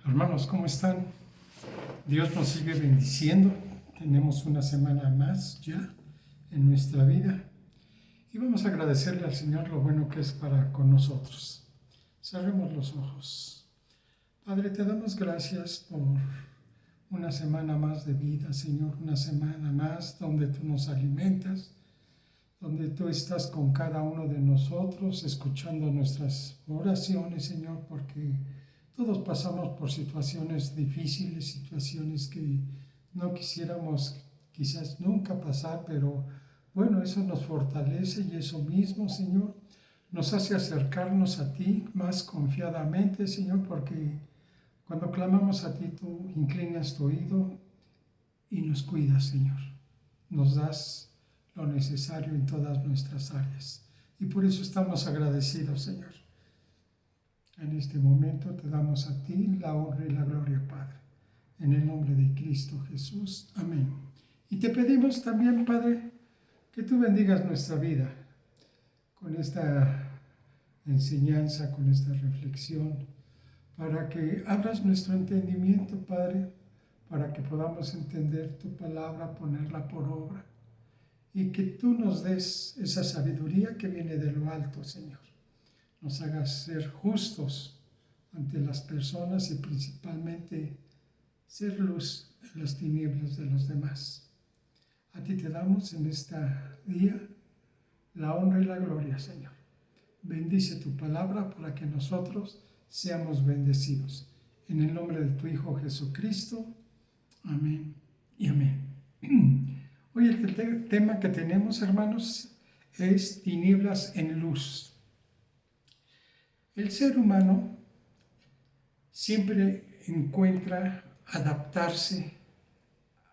Hermanos, ¿cómo están? Dios nos sigue bendiciendo. Tenemos una semana más ya en nuestra vida y vamos a agradecerle al Señor lo bueno que es para con nosotros. Cerremos los ojos. Padre, te damos gracias por una semana más de vida, Señor, una semana más donde tú nos alimentas, donde tú estás con cada uno de nosotros, escuchando nuestras oraciones, Señor, porque todos pasamos por situaciones difíciles, situaciones que no quisiéramos quizás nunca pasar, pero bueno, eso nos fortalece y eso mismo, Señor, nos hace acercarnos a ti más confiadamente, Señor, porque cuando clamamos a ti, tú inclinas tu oído y nos cuidas, Señor. Nos das lo necesario en todas nuestras áreas. Y por eso estamos agradecidos, Señor. En este momento te damos a ti la honra y la gloria, Padre. En el nombre de Cristo Jesús. Amén. Y te pedimos también, Padre, que tú bendigas nuestra vida con esta enseñanza, con esta reflexión, para que abras nuestro entendimiento, Padre, para que podamos entender tu palabra, ponerla por obra, y que tú nos des esa sabiduría que viene de lo alto, Señor. Nos hagas ser justos ante las personas y principalmente ser luz en las tinieblas de los demás. A ti te damos en este día la honra y la gloria, Señor. Bendice tu palabra para que nosotros seamos bendecidos. En el nombre de tu Hijo Jesucristo. Amén y amén. Hoy el tema que tenemos, hermanos, es tinieblas en luz. El ser humano siempre encuentra adaptarse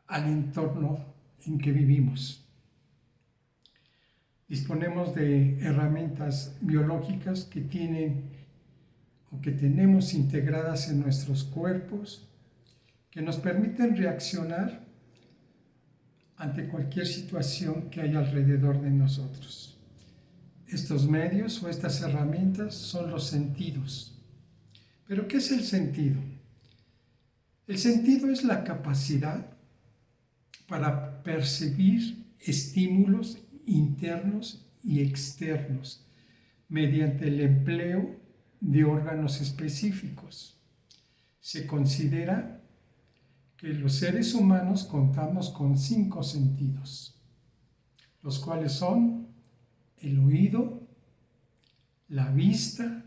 al entorno en que vivimos. Disponemos de herramientas biológicas que tienen o que tenemos integradas en nuestros cuerpos, que nos permiten reaccionar ante cualquier situación que hay alrededor de nosotros. Estos medios o estas herramientas son los sentidos. ¿Pero qué es el sentido? El sentido es la capacidad para percibir estímulos internos y externos mediante el empleo de órganos específicos. Se considera que los seres humanos contamos con 5 sentidos, los cuales son el oído, la vista,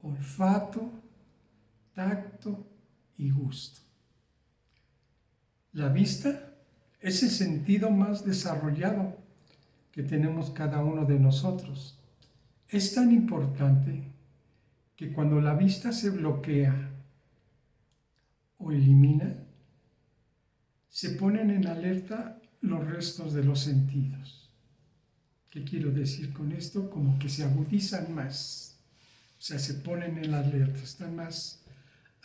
olfato, tacto y gusto. La vista es el sentido más desarrollado que tenemos cada uno de nosotros. Es tan importante que cuando la vista se bloquea o elimina, se ponen en alerta los restos de los sentidos. ¿Qué quiero decir con esto? Como que se agudizan más, o sea, se ponen en alerta, están más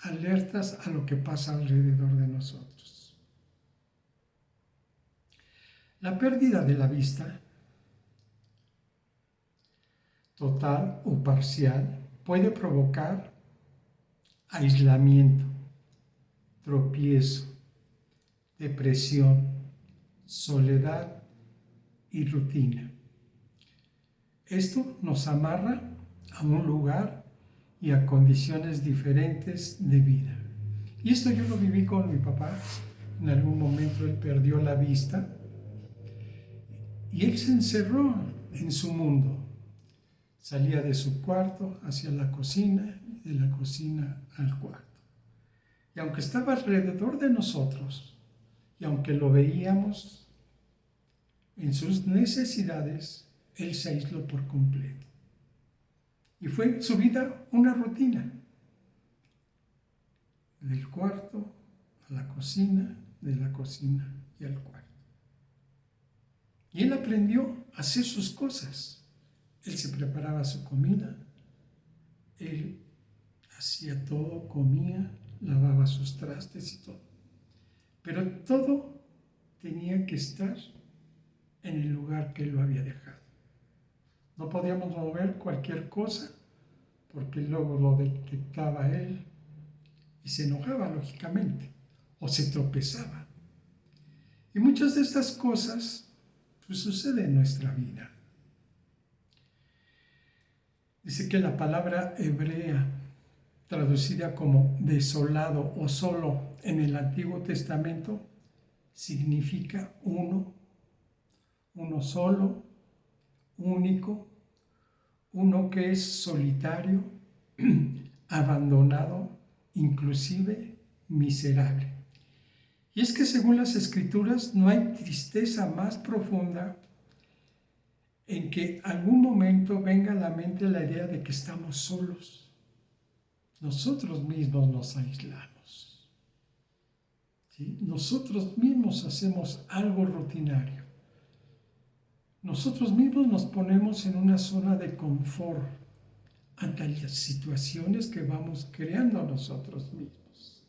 alertas a lo que pasa alrededor de nosotros. La pérdida de la vista, total o parcial, puede provocar aislamiento, tropiezo, depresión, soledad y rutina. Esto nos amarra a un lugar y a condiciones diferentes de vida. Y esto yo lo viví con mi papá. En algún momento él perdió la vista y él se encerró en su mundo. Salía de su cuarto hacia la cocina y de la cocina al cuarto. Y aunque estaba alrededor de nosotros, y aunque lo veíamos en sus necesidades, él se aisló por completo. Y fue su vida una rutina. Del cuarto a la cocina, de la cocina y al cuarto. Y él aprendió a hacer sus cosas. Él se preparaba su comida, él hacía todo, comía, lavaba sus trastes y todo. Pero todo tenía que estar en el lugar que él lo había dejado. No podíamos mover cualquier cosa porque luego lo detectaba él y se enojaba, lógicamente, o se tropezaba. Y muchas de estas cosas pues, suceden en nuestra vida. Dice que la palabra hebrea, traducida como desolado o solo en el Antiguo Testamento, significa uno solo, único, uno que es solitario, abandonado, inclusive miserable. Y es que según las Escrituras no hay tristeza más profunda en que algún momento venga a la mente la idea de que estamos solos. Nosotros mismos nos aislamos. ¿Sí? Nosotros mismos hacemos algo rutinario. Nosotros mismos nos ponemos en una zona de confort ante las situaciones que vamos creando nosotros mismos.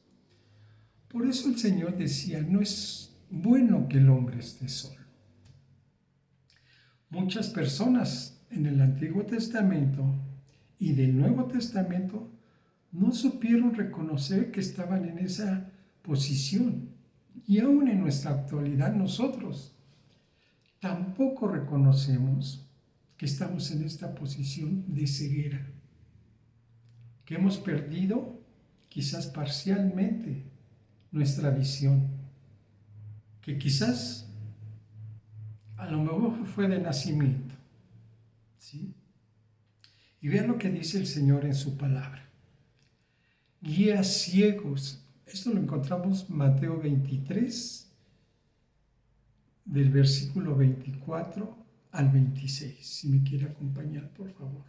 Por eso el Señor decía, no es bueno que el hombre esté solo. Muchas personas en el Antiguo Testamento y del Nuevo Testamento no supieron reconocer que estaban en esa posición. Y aún en nuestra actualidad nosotros tampoco reconocemos que estamos en esta posición de ceguera, que hemos perdido quizás parcialmente nuestra visión, que quizás a lo mejor fue de nacimiento, ¿sí? Y vean lo que dice el Señor en su palabra. Guía ciegos. Esto lo encontramos en Mateo 23, del versículo 24 al 26. Si me quiere acompañar, por favor.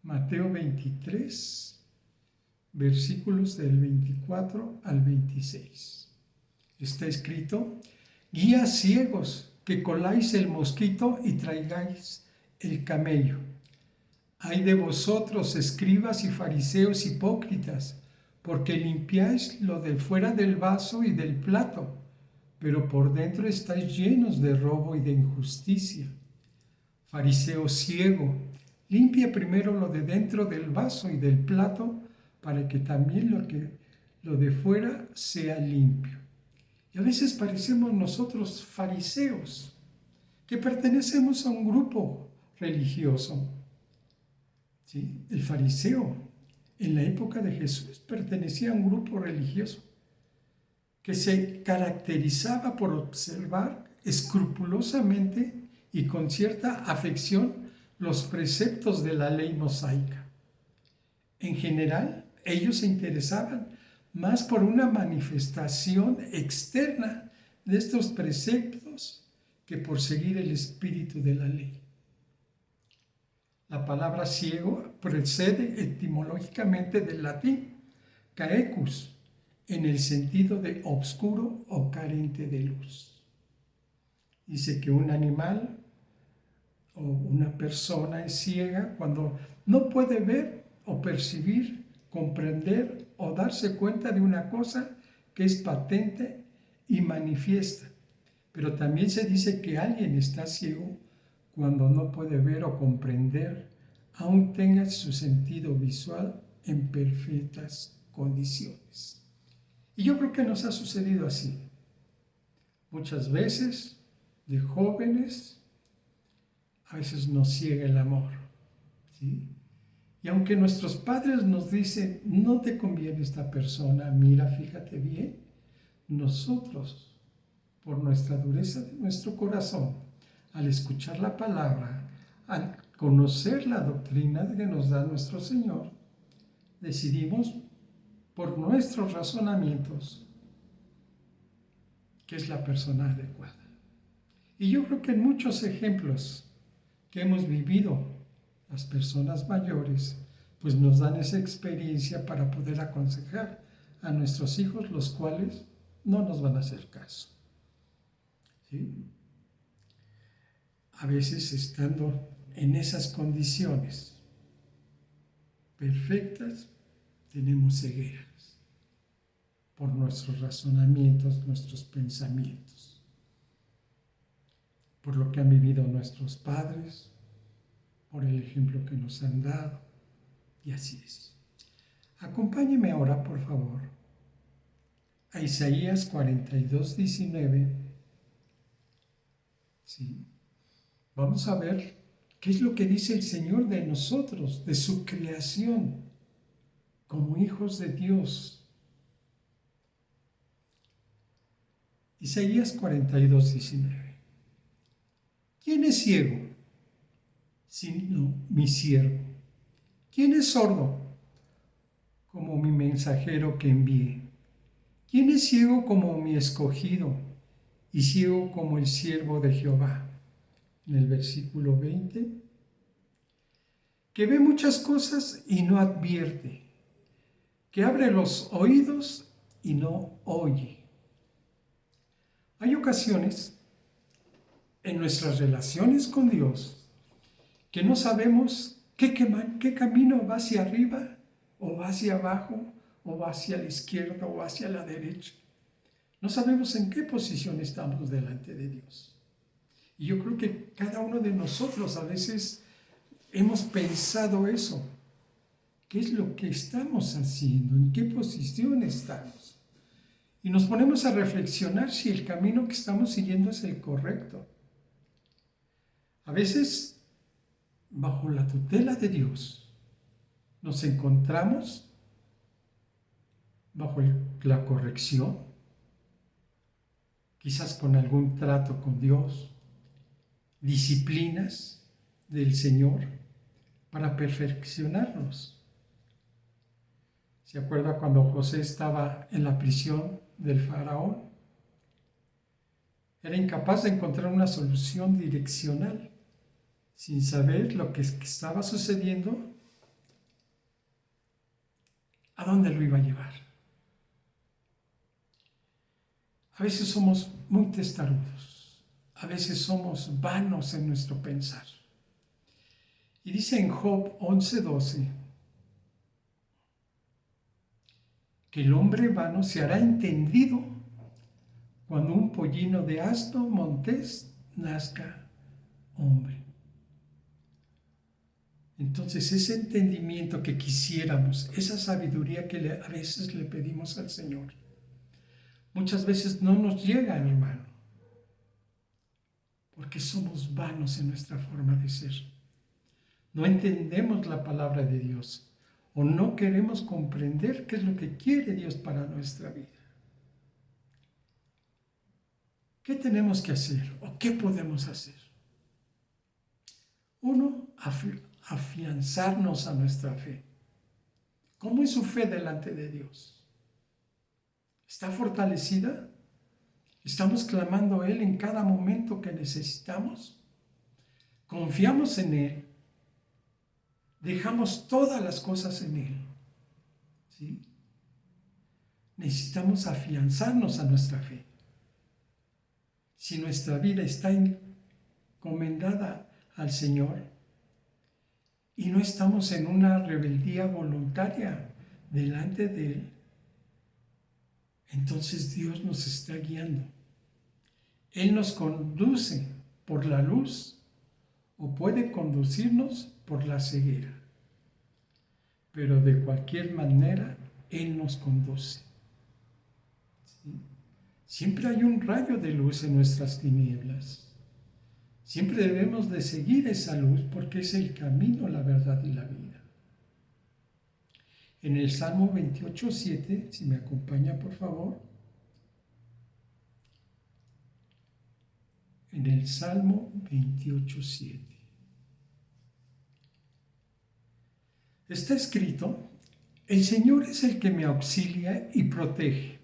Mateo 23, versículos del 24 al 26. Está escrito, guía ciegos, que coláis el mosquito y traigáis el camello. Ay de vosotros, escribas y fariseos hipócritas, porque limpiáis lo de fuera del vaso y del plato, pero por dentro estáis llenos de robo y de injusticia. Fariseo ciego, limpia primero lo de dentro del vaso y del plato, para que también lo de fuera sea limpio. Y a veces parecemos nosotros fariseos, que pertenecemos a un grupo religioso. ¿Sí? El fariseo en la época de Jesús pertenecía a un grupo religioso que se caracterizaba por observar escrupulosamente y con cierta afección los preceptos de la ley mosaica. En general, ellos se interesaban más por una manifestación externa de estos preceptos que por seguir el espíritu de la ley. La palabra ciego procede etimológicamente del latín caecus, en el sentido de obscuro o carente de luz. Dice que un animal o una persona es ciega cuando no puede ver o percibir, comprender o darse cuenta de una cosa que es patente y manifiesta. Pero también se dice que alguien está ciego cuando no puede ver o comprender, aún tenga su sentido visual en perfectas condiciones. Y yo creo que nos ha sucedido así. Muchas veces, de jóvenes, a veces nos ciega el amor, ¿sí? Y aunque nuestros padres nos dicen, no te conviene esta persona, mira, fíjate bien, nosotros, por nuestra dureza de nuestro corazón, al escuchar la palabra, al conocer la doctrina que nos da nuestro Señor, decidimos por nuestros razonamientos que es la persona adecuada. Y yo creo que en muchos ejemplos que hemos vivido, las personas mayores, pues nos dan esa experiencia para poder aconsejar a nuestros hijos, los cuales no nos van a hacer caso. ¿Sí? A veces estando en esas condiciones perfectas, tenemos cegueras por nuestros razonamientos, nuestros pensamientos, por lo que han vivido nuestros padres, por el ejemplo que nos han dado, y así es. Acompáñeme ahora, por favor, a Isaías 42, 19. ¿Sí? Vamos a ver qué es lo que dice el Señor de nosotros, de su creación, como hijos de Dios. Isaías 42, 19. ¿Quién es ciego? Sino mi siervo. ¿Quién es sordo? Como mi mensajero que envié. ¿Quién es ciego como mi escogido y ciego como el siervo de Jehová? En el versículo 20, que ve muchas cosas y no advierte, que abre los oídos y no oye. Hay ocasiones en nuestras relaciones con Dios que no sabemos qué camino va hacia arriba o va hacia abajo o va hacia la izquierda o hacia la derecha. No sabemos en qué posición estamos delante de Dios. Y yo creo que cada uno de nosotros a veces hemos pensado eso. ¿Qué es lo que estamos haciendo? ¿En qué posición estamos? Y nos ponemos a reflexionar si el camino que estamos siguiendo es el correcto. A veces, bajo la tutela de Dios, nos encontramos bajo la corrección, quizás con algún trato con Dios, disciplinas del Señor para perfeccionarnos. ¿Se acuerda cuando José estaba en la prisión del faraón? Era incapaz de encontrar una solución direccional, sin saber lo que estaba sucediendo, a dónde lo iba a llevar. A veces somos muy testarudos, a veces somos vanos en nuestro pensar. Y dice en Job 11:12 que el hombre vano se hará entendido cuando un pollino de asno montés nazca hombre. Entonces ese entendimiento que quisiéramos, esa sabiduría que a veces le pedimos al Señor, muchas veces no nos llega, hermano, porque somos vanos en nuestra forma de ser. No entendemos la palabra de Dios o no queremos comprender qué es lo que quiere Dios para nuestra vida. ¿Qué tenemos que hacer o qué podemos hacer? Uno, afianzarnos a nuestra fe. ¿Cómo es su fe delante de Dios? ¿Está fortalecida? ¿Estamos clamando a Él en cada momento que necesitamos? ¿Confiamos en Él? ¿Dejamos todas las cosas en Él? ¿Sí? Necesitamos afianzarnos a nuestra fe. Si nuestra vida está encomendada al Señor y no estamos en una rebeldía voluntaria delante de Él, entonces Dios nos está guiando. Él nos conduce por la luz o puede conducirnos por la ceguera. Pero de cualquier manera, Él nos conduce. ¿Sí? Siempre hay un rayo de luz en nuestras tinieblas. Siempre debemos de seguir esa luz porque es el camino, la verdad y la vida. En el Salmo 28:7, si me acompaña por favor, en el Salmo 28:7. Está escrito: el Señor es el que me auxilia y protege.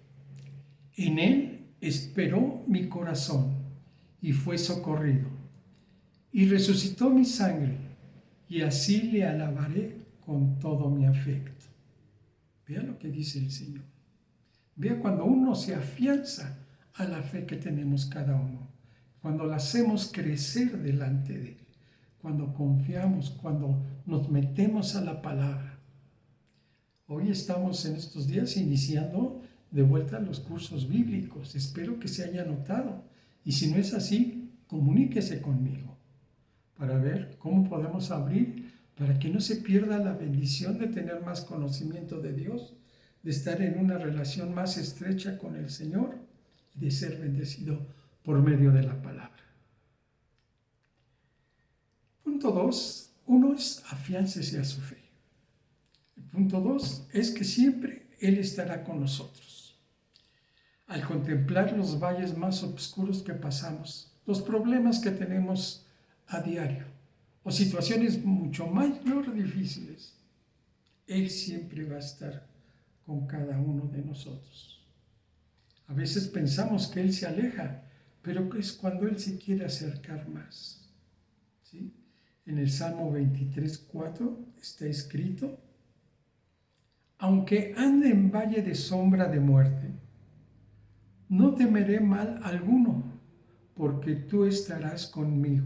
En Él esperó mi corazón y fue socorrido. Y resucitó mi sangre, y así le alabaré con todo mi afecto. Vea lo que dice el Señor. Vea cuando uno se afianza a la fe que tenemos cada uno, cuando la hacemos crecer delante de Él, cuando confiamos, cuando nos metemos a la palabra. Hoy estamos en estos días iniciando de vuelta los cursos bíblicos. Espero que se haya notado. Y si no es así, comuníquese conmigo para ver cómo podemos abrir para que no se pierda la bendición de tener más conocimiento de Dios, de estar en una relación más estrecha con el Señor y de ser bendecido por medio de la palabra. Punto 2. Uno es afiáncese a su fe. El punto 2 es que siempre Él estará con nosotros. Al contemplar los valles más oscuros que pasamos, los problemas que tenemos a diario, o situaciones mucho mayor difíciles, Él siempre va a estar con cada uno de nosotros. A veces pensamos que Él se aleja, pero es cuando Él se quiere acercar más. ¿Sí? En el Salmo 23:4 está escrito: aunque ande en valle de sombra de muerte, no temeré mal alguno, porque tú estarás conmigo.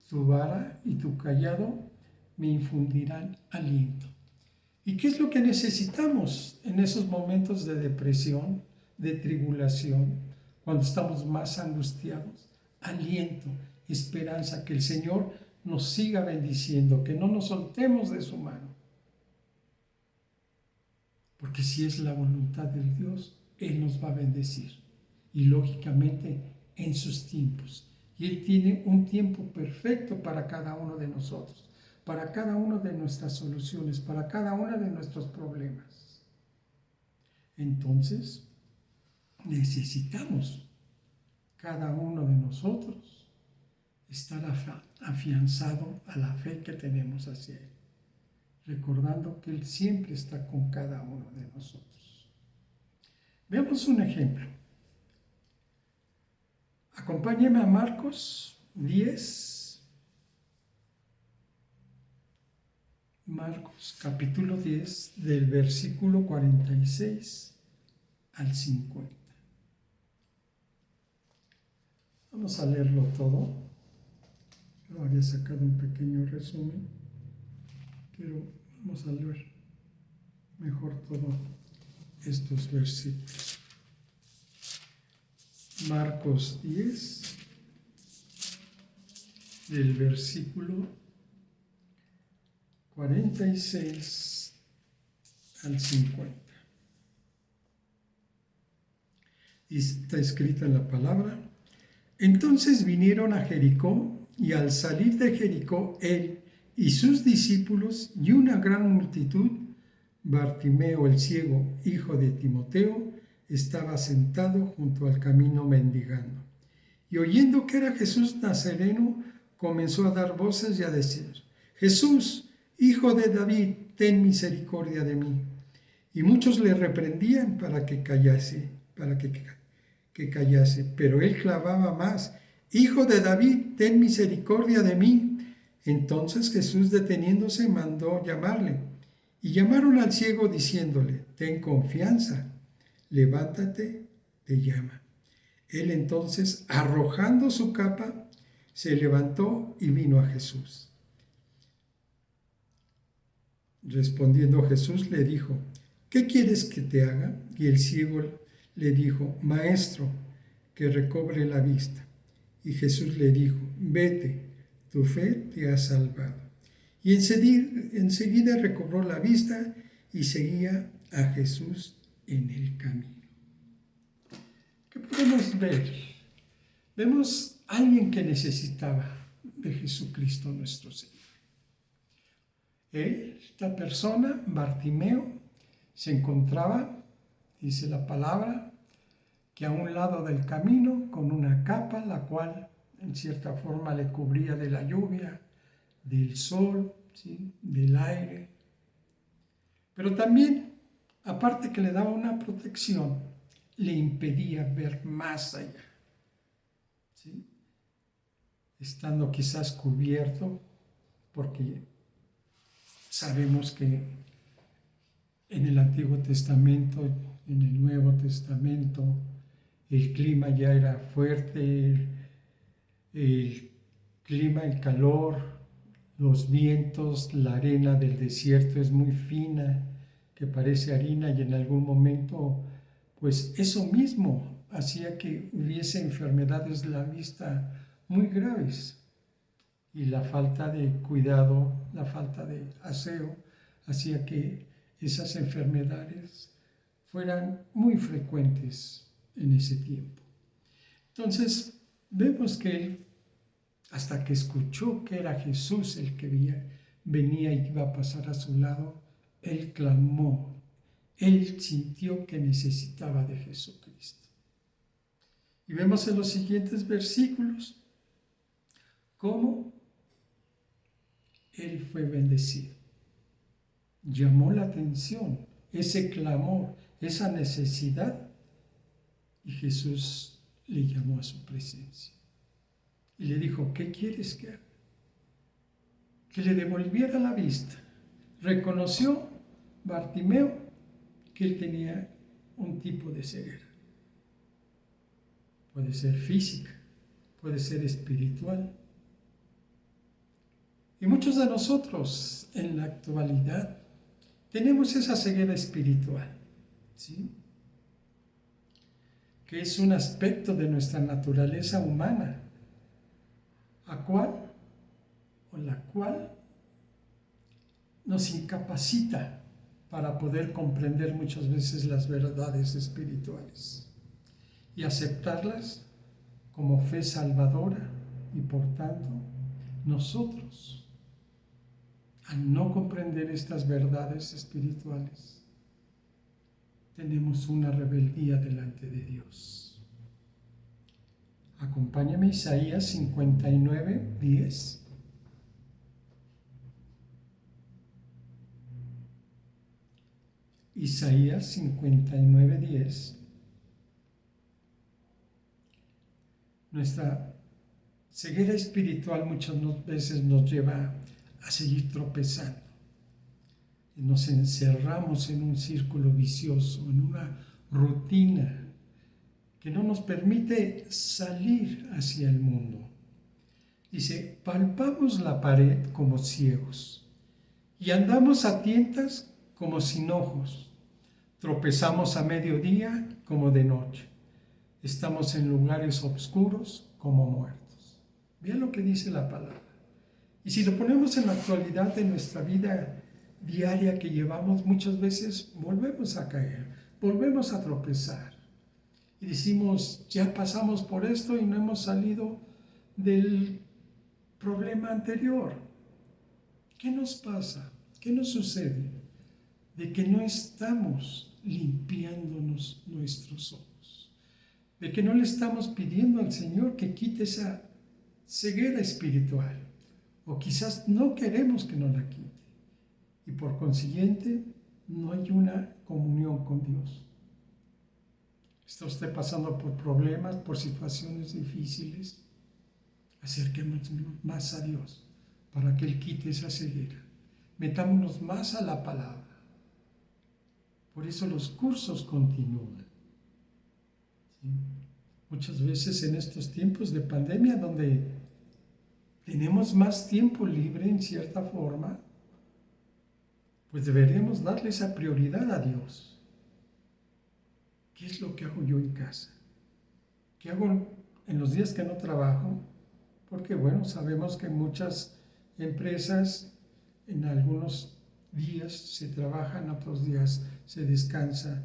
Tu vara y tu cayado me infundirán aliento. ¿Y qué es lo que necesitamos en esos momentos de depresión, de tribulación, cuando estamos más angustiados? Aliento, esperanza, que el Señor nos siga bendiciendo, que no nos soltemos de su mano. Porque si es la voluntad de Dios, Él nos va a bendecir. Y lógicamente en sus tiempos. Y Él tiene un tiempo perfecto para cada uno de nosotros, para cada una de nuestras soluciones, para cada uno de nuestros problemas. Entonces, necesitamos cada uno de nosotros estar afianzado a la fe que tenemos hacia Él, recordando que Él siempre está con cada uno de nosotros. Veamos un ejemplo. Acompáñeme a Marcos 10. Marcos capítulo 10, del versículo 46 al 50. Vamos a leerlo todo. Yo había sacado un pequeño resumen, pero vamos a leer mejor todos estos versículos. Marcos 10, del versículo 46 al 50. Y está escrita en la palabra: entonces vinieron a Jericó, y al salir de Jericó él y sus discípulos y una gran multitud, Bartimeo el ciego, hijo de Timoteo, estaba sentado junto al camino mendigando. Y oyendo que era Jesús Nazareno, comenzó a dar voces y a decir: Jesús, hijo de David, ten misericordia de mí. Y muchos le reprendían para que callase, pero él clamaba más: Hijo de David, ten misericordia de mí. Entonces Jesús, deteniéndose, mandó llamarle. Y llamaron al ciego diciéndole: ten confianza, levántate, te llama. Él entonces, arrojando su capa, se levantó y vino a Jesús. Respondiendo Jesús le dijo: ¿qué quieres que te haga? Y el ciego le dijo: Maestro, que recobre la vista. Y Jesús le dijo: vete, tu fe te ha salvado. Y enseguida recobró la vista y seguía a Jesús en el camino. ¿Qué podemos ver? Vemos a alguien que necesitaba de Jesucristo nuestro Señor. Esta persona, Bartimeo, se encontraba, dice la palabra, que a un lado del camino con una capa, la cual en cierta forma le cubría de la lluvia, del sol, ¿sí?, del aire. Pero también, aparte que le daba una protección, le impedía ver más allá, ¿sí?, estando quizás cubierto, porque sabemos que en el Antiguo Testamento, en el Nuevo Testamento, el clima ya era fuerte, el clima, el calor, los vientos, la arena del desierto es muy fina, que parece harina, y en algún momento, pues eso mismo hacía que hubiese enfermedades de la vista muy graves. y la falta de cuidado, la falta de aseo, hacía que esas enfermedades fueran muy frecuentes en ese tiempo. Entonces, vemos que él, hasta que escuchó que era Jesús el que venía y iba a pasar a su lado, él clamó, él sintió que necesitaba de Jesucristo. Y vemos en los siguientes versículos cómo él fue bendecido. Llamó la atención ese clamor, esa necesidad, y Jesús le llamó a su presencia. Y le dijo, ¿qué quieres que haga? Que le devolviera la vista. Reconoció Bartimeo que él tenía un tipo de ceguera. Puede ser física, puede ser espiritual. Y muchos de nosotros en la actualidad tenemos esa ceguera espiritual, ¿sí? Que es un aspecto de nuestra naturaleza humana, la cual nos incapacita para poder comprender muchas veces las verdades espirituales y aceptarlas como fe salvadora, y por tanto nosotros, al no comprender estas verdades espirituales, tenemos una rebeldía delante de Dios. Acompáñame a Isaías 59, 10. Isaías 59, 10. Nuestra ceguera espiritual muchas veces nos lleva a seguir tropezando. Y nos encerramos en un círculo vicioso, en una rutina que no nos permite salir hacia el mundo. Dice, palpamos la pared como ciegos y andamos a tientas como sin ojos. Tropezamos a mediodía como de noche. Estamos en lugares oscuros como muertos. Vean lo que dice la palabra. Y si lo ponemos en la actualidad de nuestra vida diaria que llevamos, muchas veces volvemos a caer, volvemos a tropezar. Y decimos, ya pasamos por esto y no hemos salido del problema anterior. ¿Qué nos pasa? ¿Qué nos sucede? De que no estamos limpiándonos nuestros ojos. De que no le estamos pidiendo al Señor que quite esa ceguera espiritual. O quizás no queremos que nos la quite. Y por consiguiente, no hay una comunión con Dios. Está usted pasando por problemas, por situaciones difíciles. Acerquémonos más a Dios para que Él quite esa ceguera. Metámonos más a la palabra. Por eso los cursos continúan. ¿Sí? Muchas veces en estos tiempos de pandemia, donde tenemos más tiempo libre en cierta forma, pues deberíamos darle esa prioridad a Dios. ¿Qué es lo que hago yo en casa? ¿Qué hago en los días que no trabajo? Porque bueno, sabemos que muchas empresas en algunos días se trabajan, otros días se descansa,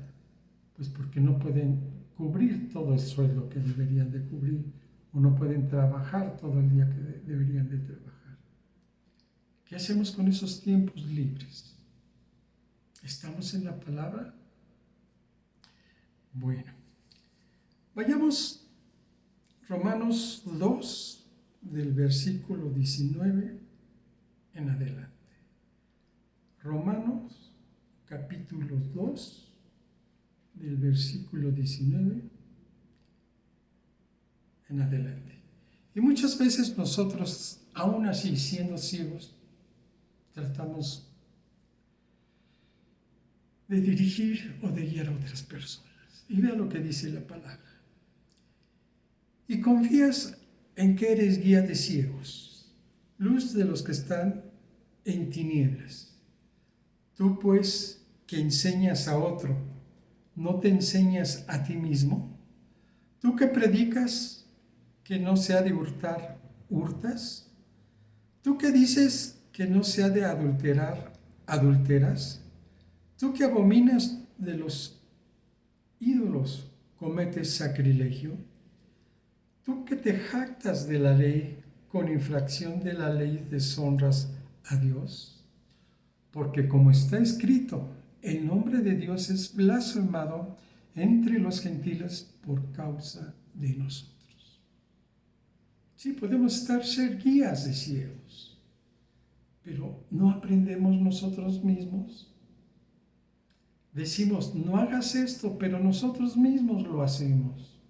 pues porque no pueden cubrir todo el sueldo que deberían de cubrir, o no pueden trabajar todo el día que deberían de trabajar. ¿Qué hacemos con esos tiempos libres? ¿Estamos en la palabra? Bueno, vayamos Romanos 2, del versículo 19 en adelante. Romanos capítulo 2, del versículo 19 en adelante. Y muchas veces nosotros, aún así siendo ciegos, tratamos de dirigir o de guiar a otras personas. Y vea lo que dice la palabra. Y confías en que eres guía de ciegos, luz de los que están en tinieblas. Tú pues, que enseñas a otro, ¿no te enseñas a ti mismo? Tú que predicas que no se ha de hurtar, ¿hurtas? Tú que dices que no se ha de adulterar, adulteras. Tú que abominas de los ídolos, cometes sacrilegio. Tú que te jactas de la ley, con infracción de la ley deshonras a Dios. Porque como está escrito, el nombre de Dios es blasfemado entre los gentiles por causa de nosotros. Sí, podemos ser guías de ciegos, pero no aprendemos nosotros mismos. Decimos, no hagas esto, pero nosotros mismos lo hacemos.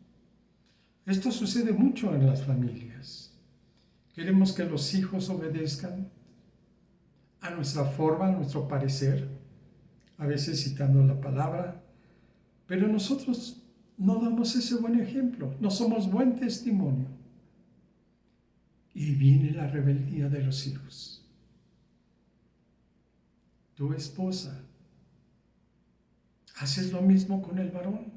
Esto sucede mucho en las familias. Queremos que los hijos obedezcan a nuestra forma, a nuestro parecer, a veces citando la palabra, pero nosotros no damos ese buen ejemplo, no somos buen testimonio. Y viene la rebeldía de los hijos. Tu esposa, ¿haces lo mismo con el varón?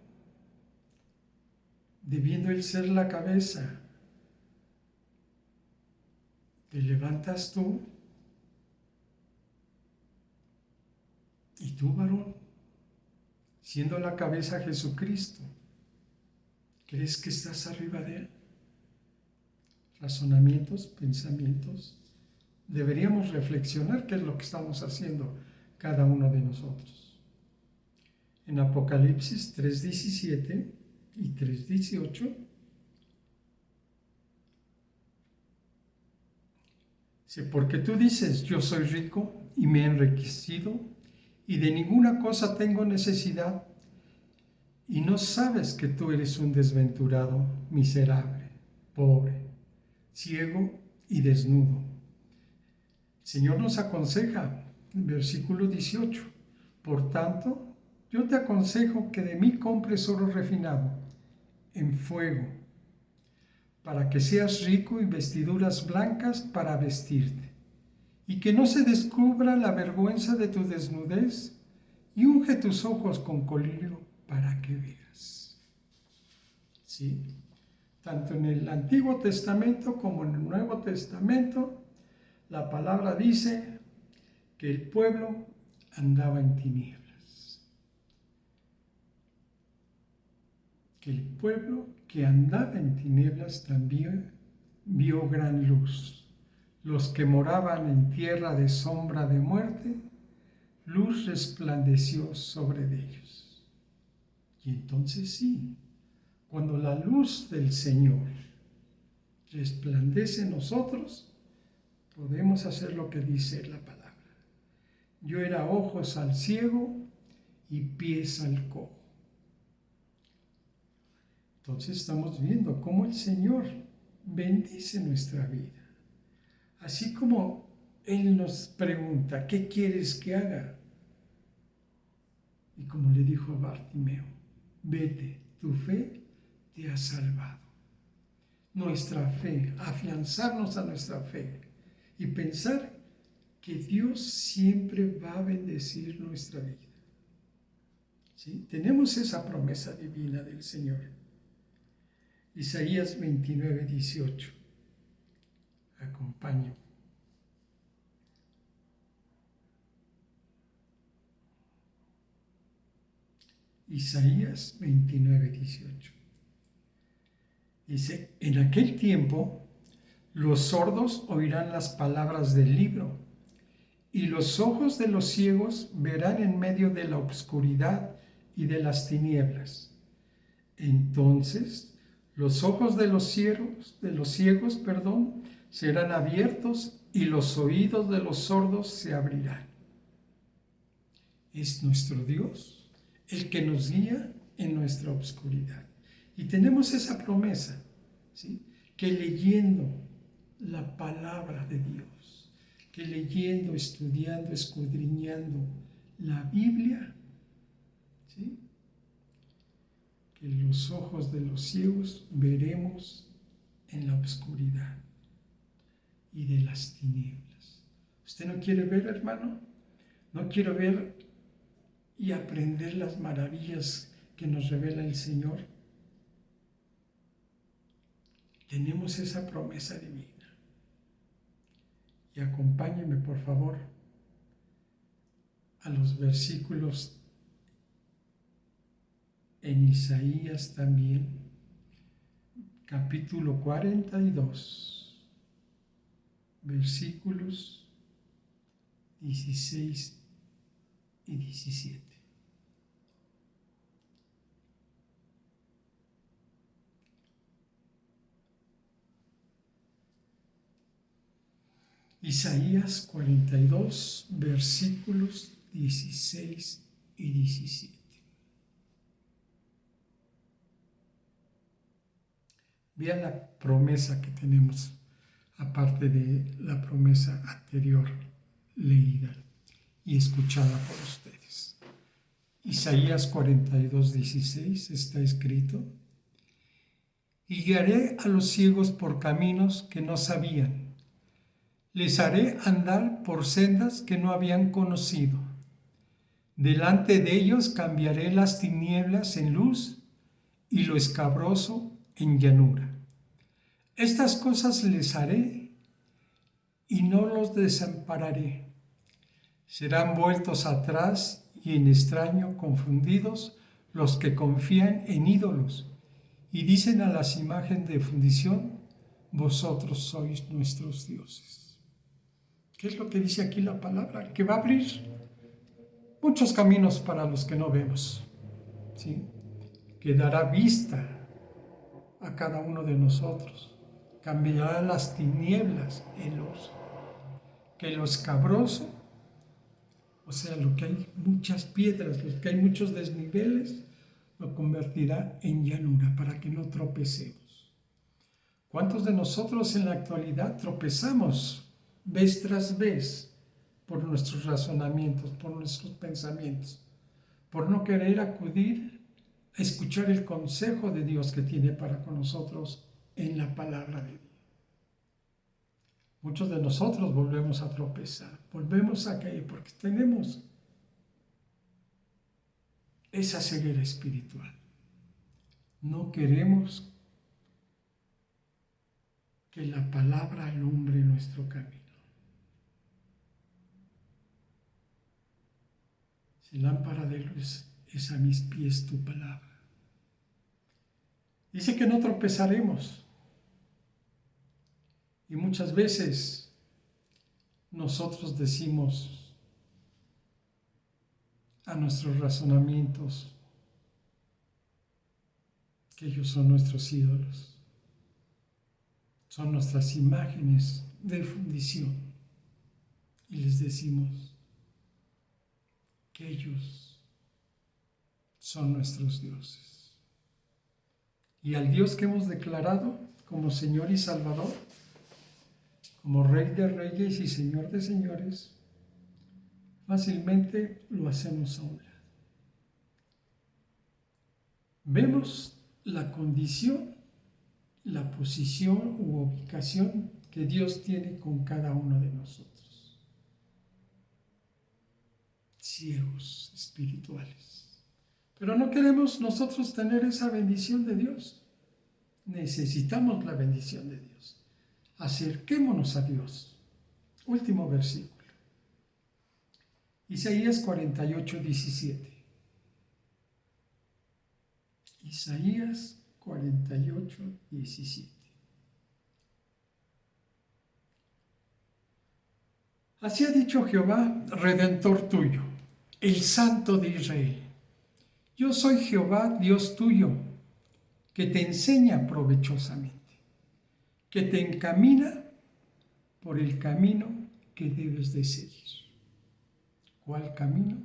Debiendo él ser la cabeza, ¿te levantas tú? Y tú, varón, siendo la cabeza Jesucristo, ¿crees que estás arriba de él? Razonamientos, pensamientos. Deberíamos reflexionar qué es lo que estamos haciendo cada uno de nosotros. En Apocalipsis 3:17 y 3:18 dice, porque tú dices, yo soy rico y me he enriquecido y de ninguna cosa tengo necesidad, y no sabes que tú eres un desventurado, miserable, pobre, ciego y desnudo. El Señor nos aconseja, en versículo 18, por tanto, yo te aconsejo que de mí compres oro refinado en fuego, para que seas rico y vestiduras blancas para vestirte, y que no se descubra la vergüenza de tu desnudez, y unge tus ojos con colirio para que veas. ¿Sí? Tanto en el Antiguo Testamento como en el Nuevo Testamento, la palabra dice que el pueblo andaba en tinieblas. Que el pueblo que andaba en tinieblas también vio gran luz. Los que moraban en tierra de sombra de muerte, luz resplandeció sobre ellos. Y entonces sí, cuando la luz del Señor resplandece en nosotros, podemos hacer lo que dice la palabra. Yo era ojos al ciego y pies al cojo. Entonces estamos viendo cómo el Señor bendice nuestra vida. Así como Él nos pregunta, ¿qué quieres que haga? Y como le dijo a Bartimeo, vete, tu fe te ha salvado. Nuestra fe, afianzarnos a nuestra fe y pensar que Dios siempre va a bendecir nuestra vida. ¿Sí? Tenemos esa promesa divina del Señor. Isaías 29:18. Acompaño. Isaías 29:18. Dice, en aquel tiempo los sordos oirán las palabras del libro, y los ojos de los ciegos verán en medio de la oscuridad y de las tinieblas. Entonces los ojos de los ciegos, serán abiertos y los oídos de los sordos se abrirán. Es nuestro Dios el que nos guía en nuestra oscuridad. Y tenemos esa promesa, ¿sí? Que leyendo la palabra de Dios, que leyendo, estudiando, escudriñando la Biblia, ¿sí? Que los ojos de los ciegos veremos en la oscuridad y de las tinieblas. ¿Usted no quiere ver, hermano? ¿No quiere ver y aprender las maravillas que nos revela el Señor? Tenemos esa promesa divina. y acompáñenme por favor a los versículos en Isaías también, capítulo 42, versículos 16 y 17. Isaías 42, versículos 16 y 17. Vean la promesa que tenemos, aparte de la promesa anterior leída y escuchada por ustedes. Isaías 42, 16 está escrito: y guiaré a los ciegos por caminos que no sabían. Les haré andar por sendas que no habían conocido. Delante de ellos cambiaré las tinieblas en luz y lo escabroso en llanura. Estas cosas les haré y no los desampararé. Serán vueltos atrás y en extraño confundidos los que confían en ídolos y dicen a las imágenes de fundición: vosotros sois nuestros dioses. ¿Qué es lo que dice aquí la palabra? Que va a abrir muchos caminos para los que no vemos, ¿sí? Que dará vista a cada uno de nosotros, cambiará las tinieblas en luz, que lo escabroso, o sea, lo que hay muchas piedras, lo que hay muchos desniveles, lo convertirá en llanura para que no tropecemos. ¿Cuántos de nosotros en la actualidad tropezamos vez tras vez por nuestros razonamientos, por nuestros pensamientos, por no querer acudir a escuchar el consejo de Dios que tiene para con nosotros en la palabra de Dios? Muchos de nosotros volvemos a tropezar, volvemos a caer porque tenemos esa ceguera espiritual. No queremos que la palabra alumbre nuestro camino. Si lámpara de luz es a mis pies tu palabra. Dice que no tropezaremos. Y muchas veces nosotros decimos a nuestros razonamientos que ellos son nuestros ídolos, son nuestras imágenes de fundición, y les decimos que ellos son nuestros dioses. Y al Dios que hemos declarado como Señor y Salvador, como Rey de Reyes y Señor de Señores, fácilmente lo hacemos a un lado. Vemos la condición, la posición u ubicación que Dios tiene con cada uno de nosotros. Ciegos espirituales. Pero no queremos nosotros tener esa bendición de Dios. Necesitamos la bendición de Dios. Acerquémonos a Dios. Último versículo. Isaías 48, 17. Isaías 48, 17. Así ha dicho Jehová, Redentor tuyo, el Santo de Israel. Yo soy Jehová, Dios tuyo, que te enseña provechosamente, que te encamina por el camino que debes de seguir. ¿Cuál camino?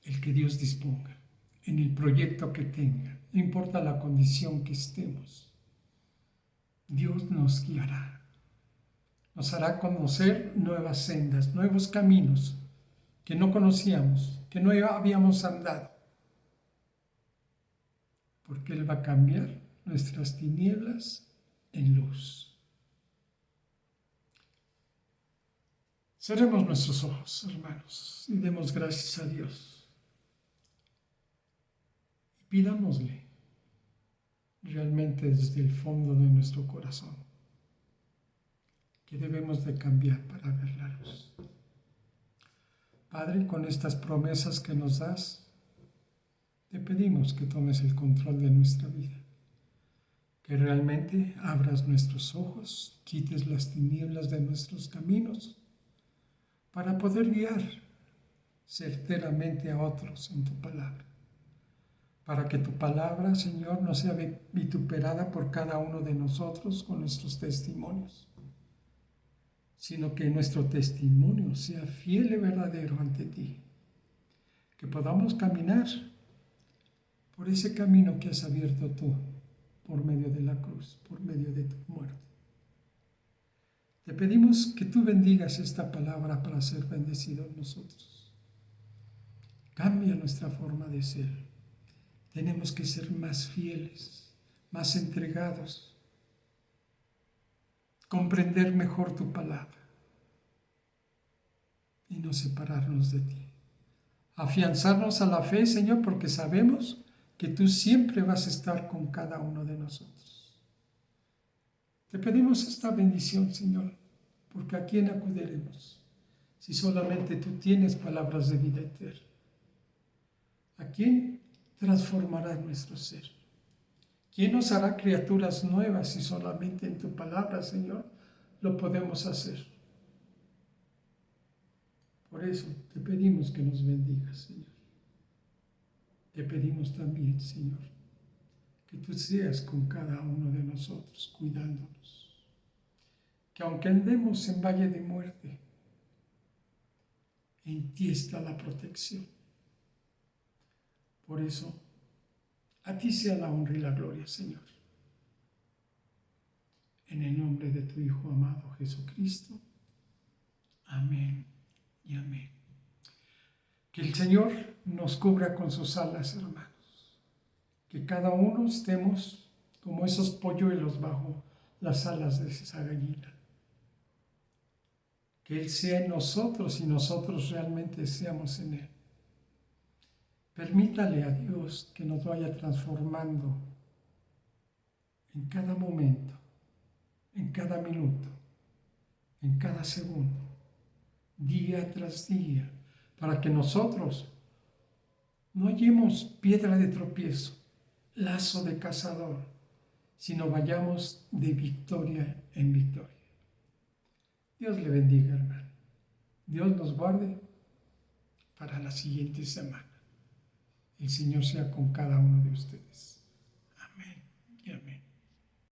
El que Dios disponga, en el proyecto que tenga, no importa la condición que estemos. Dios nos guiará, nos hará conocer nuevas sendas, nuevos caminos que no conocíamos, que no habíamos andado, porque Él va a cambiar nuestras tinieblas en luz. Cerremos nuestros ojos, hermanos, y demos gracias a Dios. Y pidámosle realmente desde el fondo de nuestro corazón que debemos de cambiar para ver la luz. Padre, con estas promesas que nos das, te pedimos que tomes el control de nuestra vida, que realmente abras nuestros ojos, quites las tinieblas de nuestros caminos, para poder guiar certeramente a otros en tu palabra, para que tu palabra, Señor, no sea vituperada por cada uno de nosotros con nuestros testimonios, sino que nuestro testimonio sea fiel y verdadero ante ti, que podamos caminar por ese camino que has abierto tú por medio de la cruz, por medio de tu muerte. Te pedimos que tú bendigas esta palabra para ser bendecido en nosotros. Cambia nuestra forma de ser. Tenemos que ser más fieles, más entregados, comprender mejor tu palabra y no separarnos de ti. Afianzarnos a la fe, Señor, porque sabemos que tú siempre vas a estar con cada uno de nosotros. Te pedimos esta bendición, Señor, porque ¿a quién acudiremos si solamente tú tienes palabras de vida eterna? ¿A quién transformará nuestro ser? ¿Quién nos hará criaturas nuevas si solamente en tu palabra, Señor, lo podemos hacer? Por eso te pedimos que nos bendigas, Señor. Te pedimos también, Señor, que tú seas con cada uno de nosotros, cuidándonos. Que aunque andemos en valle de muerte, en ti está la protección. Por eso, a ti sea la honra y la gloria, Señor. En el nombre de tu Hijo amado Jesucristo. Amén y amén. Que el Señor nos cubra con sus alas, hermanos. Que cada uno estemos como esos polluelos bajo las alas de esa gallina. Que Él sea en nosotros y nosotros realmente seamos en Él. Permítale a Dios que nos vaya transformando en cada momento, en cada minuto, en cada segundo, día tras día, para que nosotros no hallemos piedra de tropiezo, lazo de cazador, sino vayamos de victoria en victoria. Dios le bendiga, hermano. Dios nos guarde para la siguiente semana. El Señor sea con cada uno de ustedes. Amén y amén.